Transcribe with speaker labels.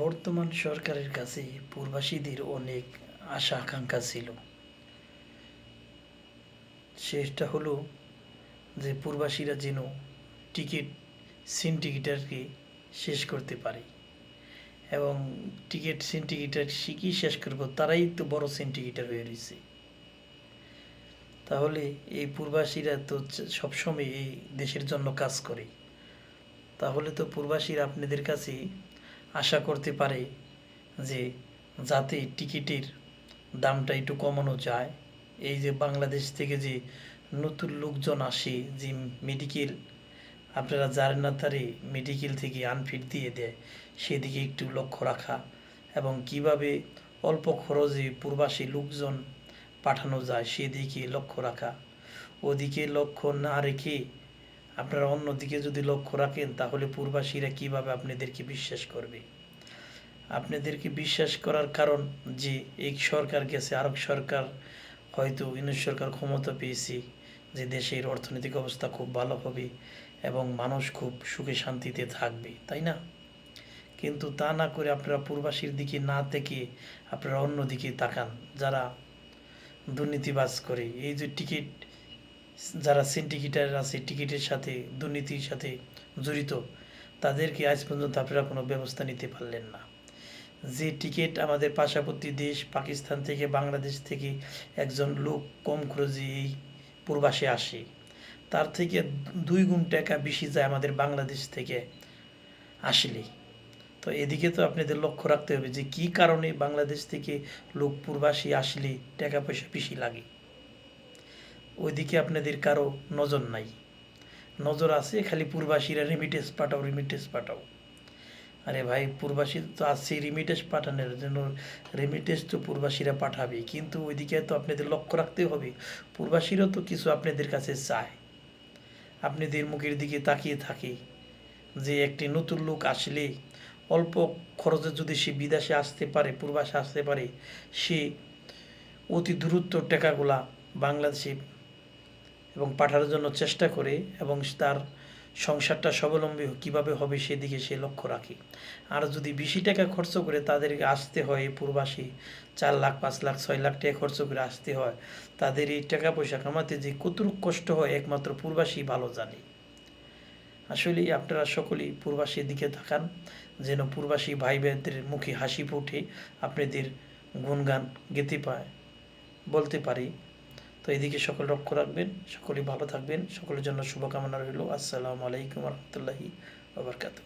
Speaker 1: বর্তমান সরকারের কাছে প্রবাসীদের অনেক আশা আকাঙ্ক্ষা ছিল। সেটা হলো যে প্রবাসীরা যেন টিকিট সিন্ডিকেটকে শেষ করতে পারে এবং টিকিট সিন্ডিকেট কি শেষ করব, তারাই তো বড় সিন্ডিকেটার হয়ে রয়েছে। তাহলে এই প্রবাসীরা তো সবসময় এই দেশের জন্য কাজ করে। তাহলে তো প্রবাসীরা আপনাদের কাছে আশা করতে পারে যে যাতে টিকিটের দামটা একটু কমানো যায়। এই যে বাংলাদেশ থেকে যে নতুন লোকজন আসে, যে মেডিকেল আপনারা জানেন না, তারে মেডিকেল থেকে আনফিট দিয়ে দেয়, সেদিকে একটু লক্ষ্য রাখা এবং কিভাবে অল্প খরচে প্রবাসী লোকজন পাঠানো যায় সেদিকে লক্ষ্য রাখা। ওদিকে লক্ষ্য না রেখে আপনারা অন্যদিকে যদি লক্ষ্য রাখেন, তাহলে প্রবাসীরা কিভাবে আপনাদেরকে বিশ্বাস করবে? আপনাদেরকে বিশ্বাস করার কারণ যে এই সরকার গেছে, আরেক সরকার হয়তো ইউনিট সরকার ক্ষমতা পেয়েছে যে দেশের অর্থনৈতিক অবস্থা খুব ভালো হবে এবং মানুষ খুব সুখে শান্তিতে থাকবে, তাই না? কিন্তু তা না করে আপনারা প্রবাসীর দিকে না থেকে আপনারা অন্যদিকে তাকান। যারা দুর্নীতিবাজ করে, এই যে টিকিট যারা সিন্ডিকেটার আছে, টিকিটের সাথে দুর্নীতির সাথে জড়িত, তাদেরকে আজ পর্যন্ত আপনারা কোনো ব্যবস্থা নিতে পারলেন না। যে টিকিট আমাদের পার্শ্ববর্তী দেশ পাকিস্তান থেকে, বাংলাদেশ থেকে একজন লোক কম খরচে এই প্রবাসে আসে, তার থেকে 2 গুণ টাকা বেশি যায় আমাদের বাংলাদেশ থেকে আসলে। তো এদিকে তো আপনাদের লক্ষ্য রাখতে হবে যে কী কারণে বাংলাদেশ থেকে লোক প্রবাসী আসলে টাকা পয়সা বেশি লাগে। ওইদিকে আপনাদের কারো নজর নাই, নজর আছে খালি প্রবাসীরা রেমিটেন্স পাঠাও, রেমিটেন্স পাঠাও। আরে ভাই, প্রবাসী তো আসছে রেমিটেন্স পাঠানোর জন্য, রেমিটেন্স তো প্রবাসীরা পাঠাবে, কিন্তু ওইদিকে তো আপনাদের লক্ষ্য রাখতে হবে প্রবাসীরাও তো কিছু আপনাদের কাছে চায়, আপনাদের মুখের দিকে তাকিয়ে থাকে যে একটি নতুন লোক আসলে অল্প খরচে যদি সে বিদেশে আসতে পারে, প্রবাসে আসতে পারে, সে অতি দ্রুত টাকাগুলা বাংলাদেশে এবং পাঠানোর জন্য চেষ্টা করে এবং তার সংসারটা স্বাবলম্বী কীভাবে হবে সেদিকে সে লক্ষ্য রাখে। আর যদি বেশি টাকা খরচ করে তাদেরকে আসতে হয়, প্রবাসী 4 লাখ 5 লাখ 6 লাখ টাকা খরচ করে আসতে হয়, তাদের এই টাকা পয়সা কামাতে যে কতটুকু কষ্ট হয় একমাত্র প্রবাসী ভালো জানে। আসলেই আপনারা সকলেই প্রবাসীর দিকে তাকান, যেন প্রবাসী ভাই বোনদের মুখে হাসি ফুটে, আপনাদের গুণগান গেতে পায়, বলতে পারি। তো এদিকে সকল লক্ষ্য রাখবেন, সকলেই ভালো থাকবেন, সকলের জন্য শুভকামনা রইল। আসসালামু আলাইকুম রহমতুল্লাহি ওয়া বারাকাতুহু।